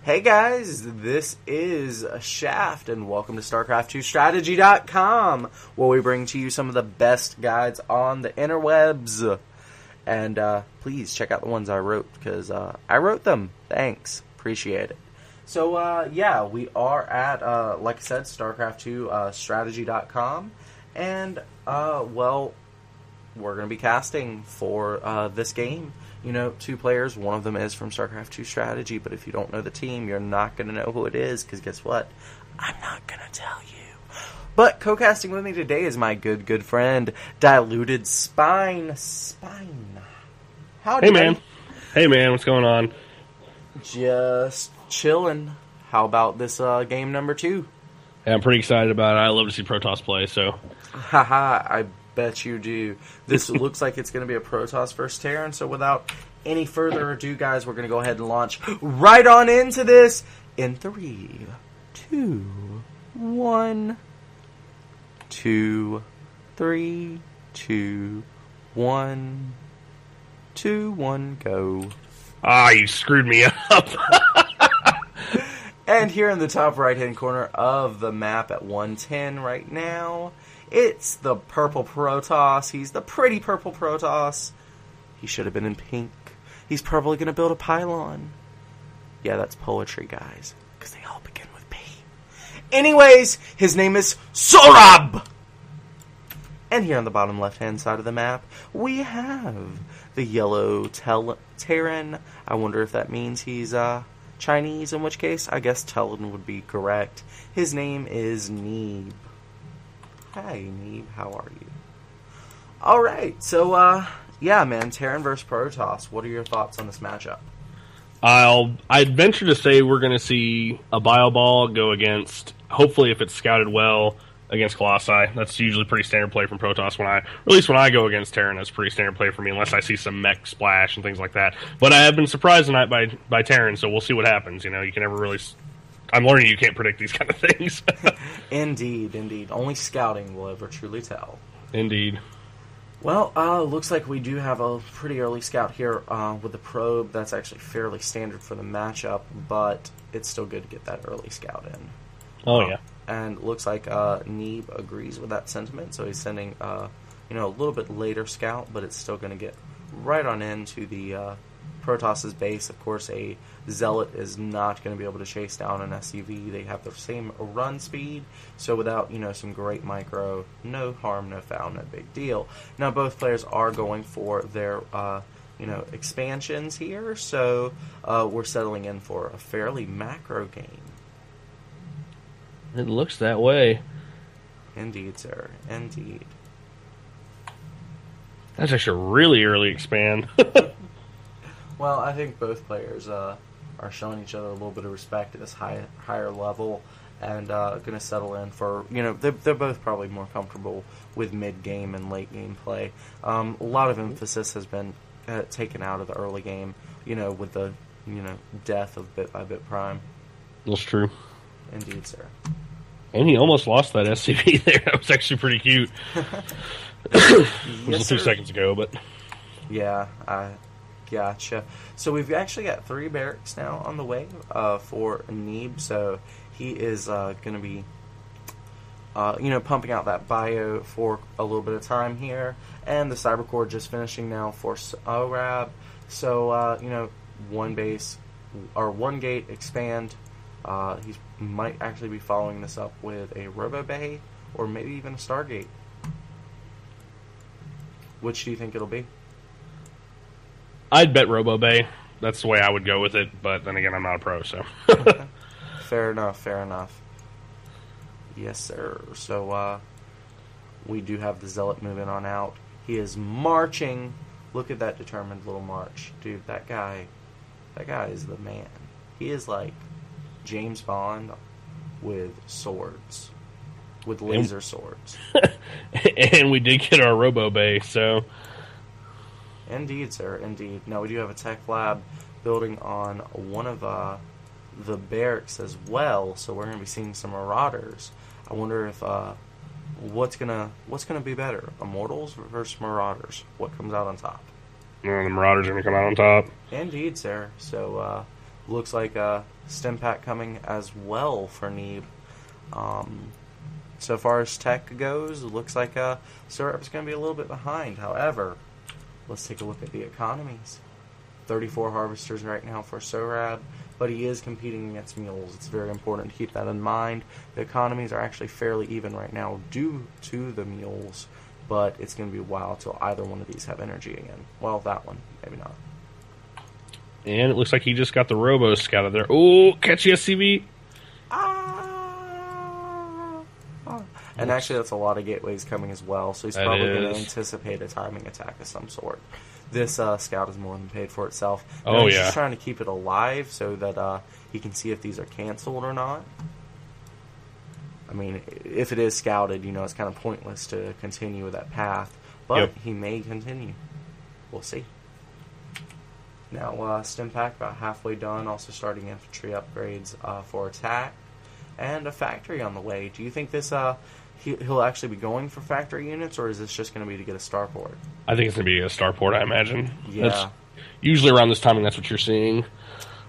Hey guys, this is Shaft, and welcome to StarCraft2Strategy.com, where we bring to you some of the best guides on the interwebs. And please check out the ones I wrote, because I wrote them. Thanks. Appreciate it. So, yeah, we are at, like I said, StarCraft2Strategy.com, and, well, we're going to be casting for this game. You know, 2 players, one of them is from StarCraft 2 Strategy, but if you don't know the team, you're not going to know who it is, because guess what? I'm not going to tell you. But co-casting with me today is my good friend, Diluted Spine. Howdy, Hey, man. Hey, man, what's going on? Just chilling. How about this game number 2? Yeah, I'm pretty excited about it. I love to see Protoss play, so. Haha, I bet you do. This looks like it's going to be a Protoss versus Terran, so without any further ado, guys, we're going to go ahead and launch right on into this in 3, 2, 1. 2, 3, 2, 1. 2, 1, go. Ah, you screwed me up. And here in the top right-hand corner of the map at 110 right now, it's the purple Protoss. He's the pretty purple Protoss. He should have been in pink. He's probably going to build a pylon. Yeah, that's poetry, guys, because they all begin with P. Anyways, his name is Sohrab! And here on the bottom left-hand side of the map, we have the yellow Terran. I wonder if that means he's Chinese, in which case, I guess Terran would be correct. His name is Neeb. Hi, Neeb. How are you? Alright, so, yeah, man, Terran versus Protoss. What are your thoughts on this matchup? I'd venture to say we're going to see a bio ball go against, hopefully if it's scouted well, against Colossi. That's usually pretty standard play from Protoss at least when I go against Terran, that's pretty standard play for me, unless I see some mech splash and things like that. But I have been surprised tonight by Terran, so we'll see what happens. You know, you can never really... I'm learning you can't predict these kind of things. Indeed. Only scouting will ever truly tell. Indeed. Well, looks like we do have a pretty early scout here with the probe. That's actually fairly standard for the matchup, but it's still good to get that early scout in. Oh, yeah. And looks like Neeb agrees with that sentiment, so he's sending a little bit later scout, but it's still going to get right on into the Protoss's base. Of course, a Zealot is not going to be able to chase down an SUV. They have the same run speed, so without some great micro, no harm, no foul, no big deal. Now, both players are going for their expansions here, so we're settling in for a fairly macro game. It looks that way. Indeed, sir. Indeed. That's actually a really early expand. Well, I think both players are showing each other a little bit of respect at this higher level, and going to settle in for, they're both probably more comfortable with mid-game and late-game play. A lot of emphasis has been taken out of the early game, with the, death of bit-by-bit Prime. That's true. Indeed, sir. And he almost lost that SCV there. That was actually pretty cute. It was a few seconds ago, but... Yeah, I gotcha. So we've actually got 3 barracks now on the way for Neeb, so he is going to be, pumping out that bio for a little bit of time here. And the Cyber Core just finishing now for Sohrab. So, 1 base, or 1 gate expand. He might actually be following this up with a Robo Bay, or maybe even a Stargate. Which do you think it'll be? I'd bet Robo Bay. That's the way I would go with it, but then again, I'm not a pro, so. Fair enough. Yes, sir. So, we do have the Zealot moving on out. He is marching. Look at that determined little march. Dude, that guy is the man. He is like James Bond with swords. With laser swords. And we did get our Robo Bay, so... Indeed, sir, indeed. Now, we do have a tech lab building on one of the barracks as well, so we're going to be seeing some Marauders. I wonder if what's gonna be better, Immortals versus Marauders? What comes out on top? The Marauders are going to come out on top. Indeed, sir. So Looks like a stim pack coming as well for Neeb. So far as tech goes, it looks like Sohrab's going to be a little bit behind. However, let's take a look at the economies. 34 harvesters right now for Sohrab, but he is competing against mules. It's very important to keep that in mind. The economies are actually fairly even right now due to the mules, but it's going to be a while till either one of these have energy again. Well, that one, maybe not. And it looks like he just got the Robo Scout out there. Oh, catchy SCV. And actually, that's a lot of gateways coming as well, so he's probably going to anticipate a timing attack of some sort. This scout is more than paid for itself. Now he's just trying to keep it alive so that he can see if these are canceled or not. I mean, if it is scouted, it's kind of pointless to continue with that path, but he may continue. We'll see. Now, stim pack about halfway done, also starting infantry upgrades for attack, and a factory on the way. Do you think this he'll actually be going for factory units, or is this just going to be to get a starport? I think it's going to be a starport, I imagine. Yeah. That's usually around this timing, that's what you're seeing.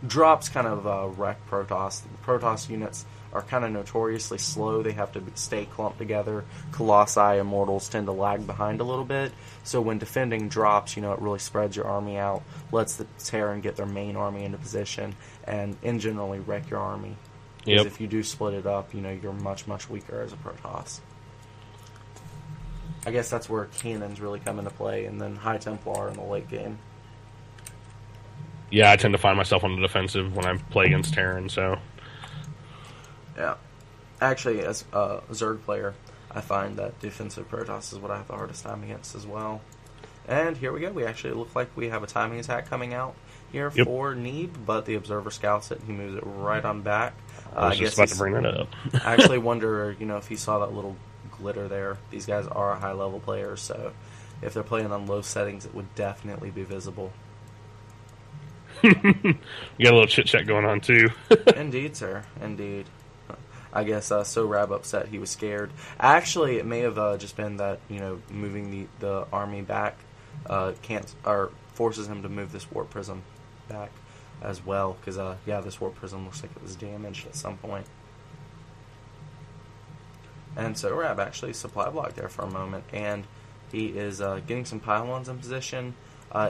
Drops kind of wreck Protoss. The Protoss units are kind of notoriously slow. They have to stay clumped together. Colossi, Immortals tend to lag behind a little bit. So when defending drops, it really spreads your army out, lets the Terran get their main army into position, and in generally wreck your army. Because if you do split it up, you're much, much weaker as a Protoss. I guess that's where cannons really come into play, and then High Templar in the late game. Yeah, I tend to find myself on the defensive when I play against Terran, so... Yeah. Actually, as a Zerg player, I find that defensive Protoss is what I have the hardest time against as well. And here we go. We actually look like we have a timing attack coming out here for Neeb, but the Observer scouts it and he moves it right on back. I was just about to bring that up. I actually wonder, if he saw that little glitter there. These guys are high-level players, so if they're playing on low settings, it would definitely be visible. You got a little chit-chat going on, too. Indeed, sir. Indeed. I guess Sohrab upset he was scared. Actually, it may have just been that, moving the army back forces him to move this warp prism back as well. Because, this warp prism looks like it was damaged at some point. And Sohrab actually supply blocked there for a moment. And he is getting some pylons in position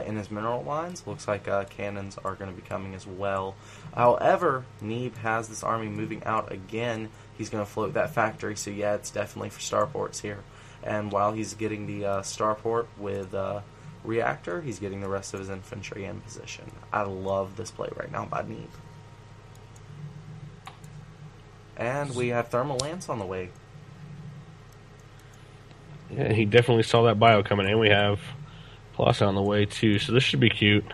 in his mineral lines. Looks like cannons are going to be coming as well. However, Neeb has this army moving out again. He's going to float that factory, so yeah, it's definitely for starports here. And while he's getting the starport with reactor, he's getting the rest of his infantry in position. I love this play right now by Neeb. And we have thermal lance on the way. Yeah, he definitely saw that bio coming in. We have Plus on the way too, so this should be cute.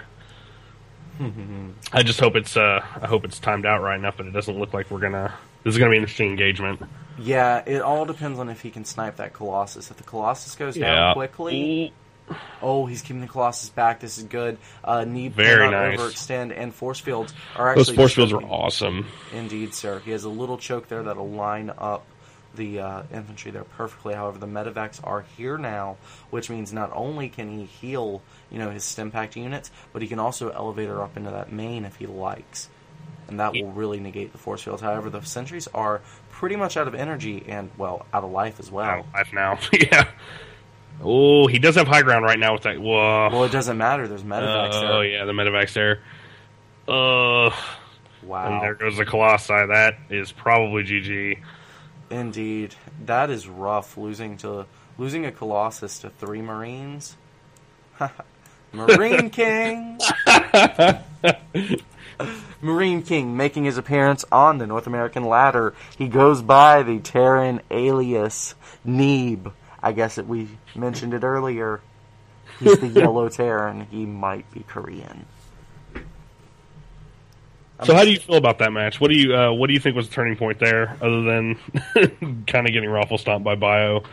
I just hope it's timed out right enough, but it doesn't look like this is gonna be an interesting engagement. Yeah, it all depends on if he can snipe that Colossus. If the Colossus goes down quickly, he's keeping the Colossus back. This is good. Neeb Very cannot nice. Overextend, and force fields are actually those force fields are awesome. Indeed, sir. He has a little choke there that'll line up the infantry there perfectly. However, the medevacs are here now, which means not only can he heal, his stim packed units, but he can also elevate her up into that main if he likes, and that will really negate the force field. However, the sentries are pretty much out of energy and out of life as well. Out of life now, yeah. Oh, he does have high ground right now with that. Whoa. Well, it doesn't matter. There's medevacs there. Oh yeah, the medevac's there. Wow. And there goes the Colossi. That is probably GG. Indeed, that is rough. Losing a Colossus to 3 Marines. Marine King. Marine King making his appearance on the North American ladder. He goes by the Terran alias Neeb. I guess we mentioned it earlier. He's the yellow Terran. He might be Korean. So how do you feel about that match? What do you think was the turning point there, other than kind of getting raffle stomped by Bio?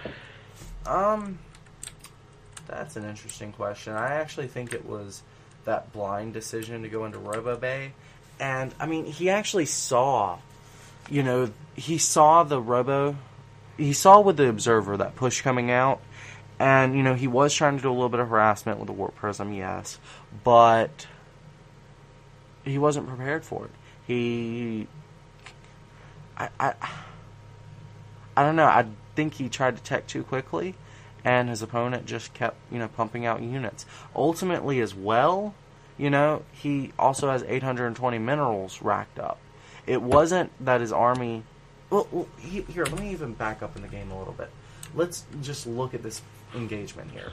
That's an interesting question. I actually think it was that blind decision to go into Robo Bay. And, he actually saw, he saw the Robo, he saw with the Observer that push coming out. And, he was trying to do a little bit of harassment with the Warp Prism, yes. But he wasn't prepared for it. I don't know. I think he tried to tech too quickly, and his opponent just kept, pumping out units. Ultimately, as well, he also has 820 minerals racked up. It wasn't that his army... Well, here, let me even back up in the game a little bit. Let's just look at this engagement here.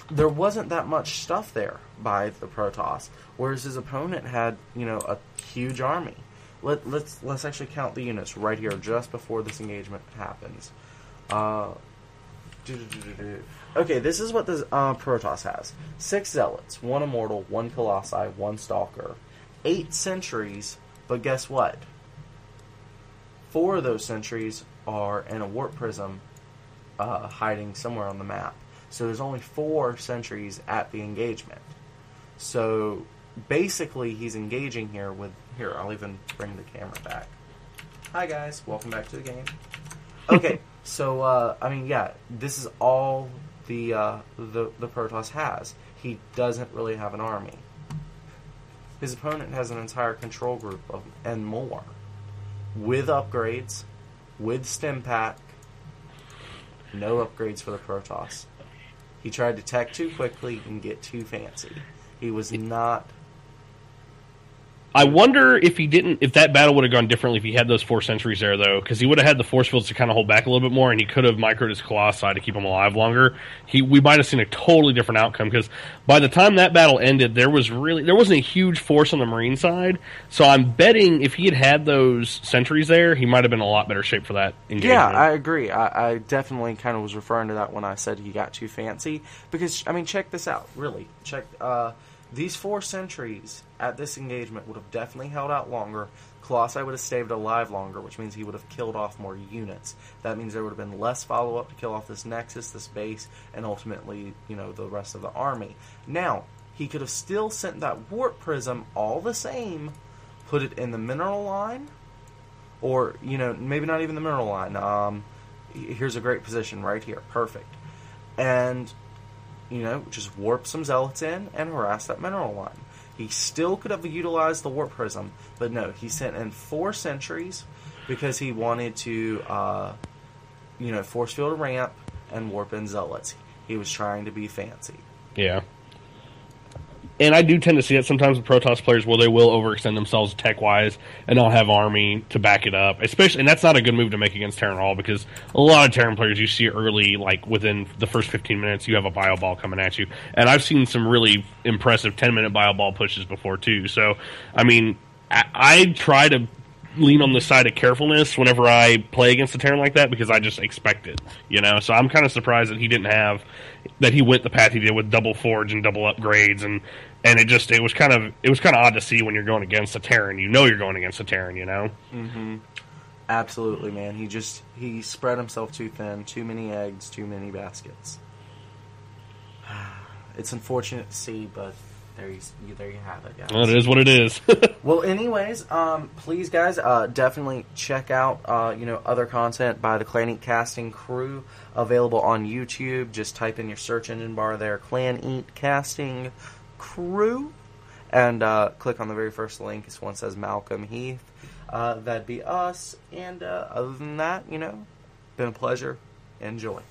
There wasn't that much stuff there by the Protoss, whereas his opponent had, a huge army. Let's actually count the units right here, just before this engagement happens. Okay, this is what the Protoss has: 6 Zealots, 1 Immortal, 1 Colossi, 1 Stalker, 8 Sentries. But guess what? 4 of those Sentries are in a Warp Prism, hiding somewhere on the map. So there's only 4 Sentries at the engagement. So basically, he's engaging here with... Here, I'll even bring the camera back. Hi guys, welcome back to the game. Okay, so this is all the Protoss has. He doesn't really have an army. His opponent has an entire control group and more, with upgrades, with stim pack. No upgrades for the Protoss. He tried to tech too quickly and get too fancy. He was not... I wonder if that battle would have gone differently if he had those 4 Sentries there, though, because he would have had the force fields to kind of hold back a little bit more, and he could have microed his Colossi to keep him alive longer. We might have seen a totally different outcome, because by the time that battle ended, there wasn't a huge force on the Marine side, so I'm betting if he had those Sentries there, he might have been in a lot better shape for that engagement. Yeah, I agree. I definitely kind of was referring to that when I said he got too fancy, because, check this out, really. These 4 Sentries at this engagement would have definitely held out longer. Colossi would have stayed alive longer, which means he would have killed off more units. That means there would have been less follow-up to kill off this Nexus, this base, and ultimately, the rest of the army. Now, he could have still sent that Warp Prism all the same, put it in the mineral line, or, maybe not even the mineral line. Here's a great position right here. Perfect. And... just warp some Zealots in and harass that mineral line. He still could have utilized the Warp Prism, but no, he sent in 4 Sentries because he wanted to, force field a ramp and warp in Zealots. He was trying to be fancy. Yeah. And I do tend to see that sometimes with Protoss players where they will overextend themselves tech-wise and not have army to back it up. And that's not a good move to make against Terran Hall, because a lot of Terran players you see early, like within the first 15 minutes, you have a bio ball coming at you. And I've seen some really impressive 10-minute bio ball pushes before, too. So, I try to lean on the side of carefulness whenever I play against a Terran like that, because I just expect it, So I'm kind of surprised that he went the path he did with double forge and double upgrades, and it was kind of odd to see when you're going against a Terran. You're going against a Terran, Mm-hmm. Absolutely, man. He spread himself too thin. Too many eggs, too many baskets. It's unfortunate to see, but there you have it, guys. Well, it is what it is. Well, anyways, please, guys, definitely check out, other content by the Clan Eat Casting crew available on YouTube. Just type in your search engine bar there, Clan Eat Casting crew, and click on the very first link. This one says Malcolm Heath. That'd be us. And other than that, been a pleasure. Enjoy.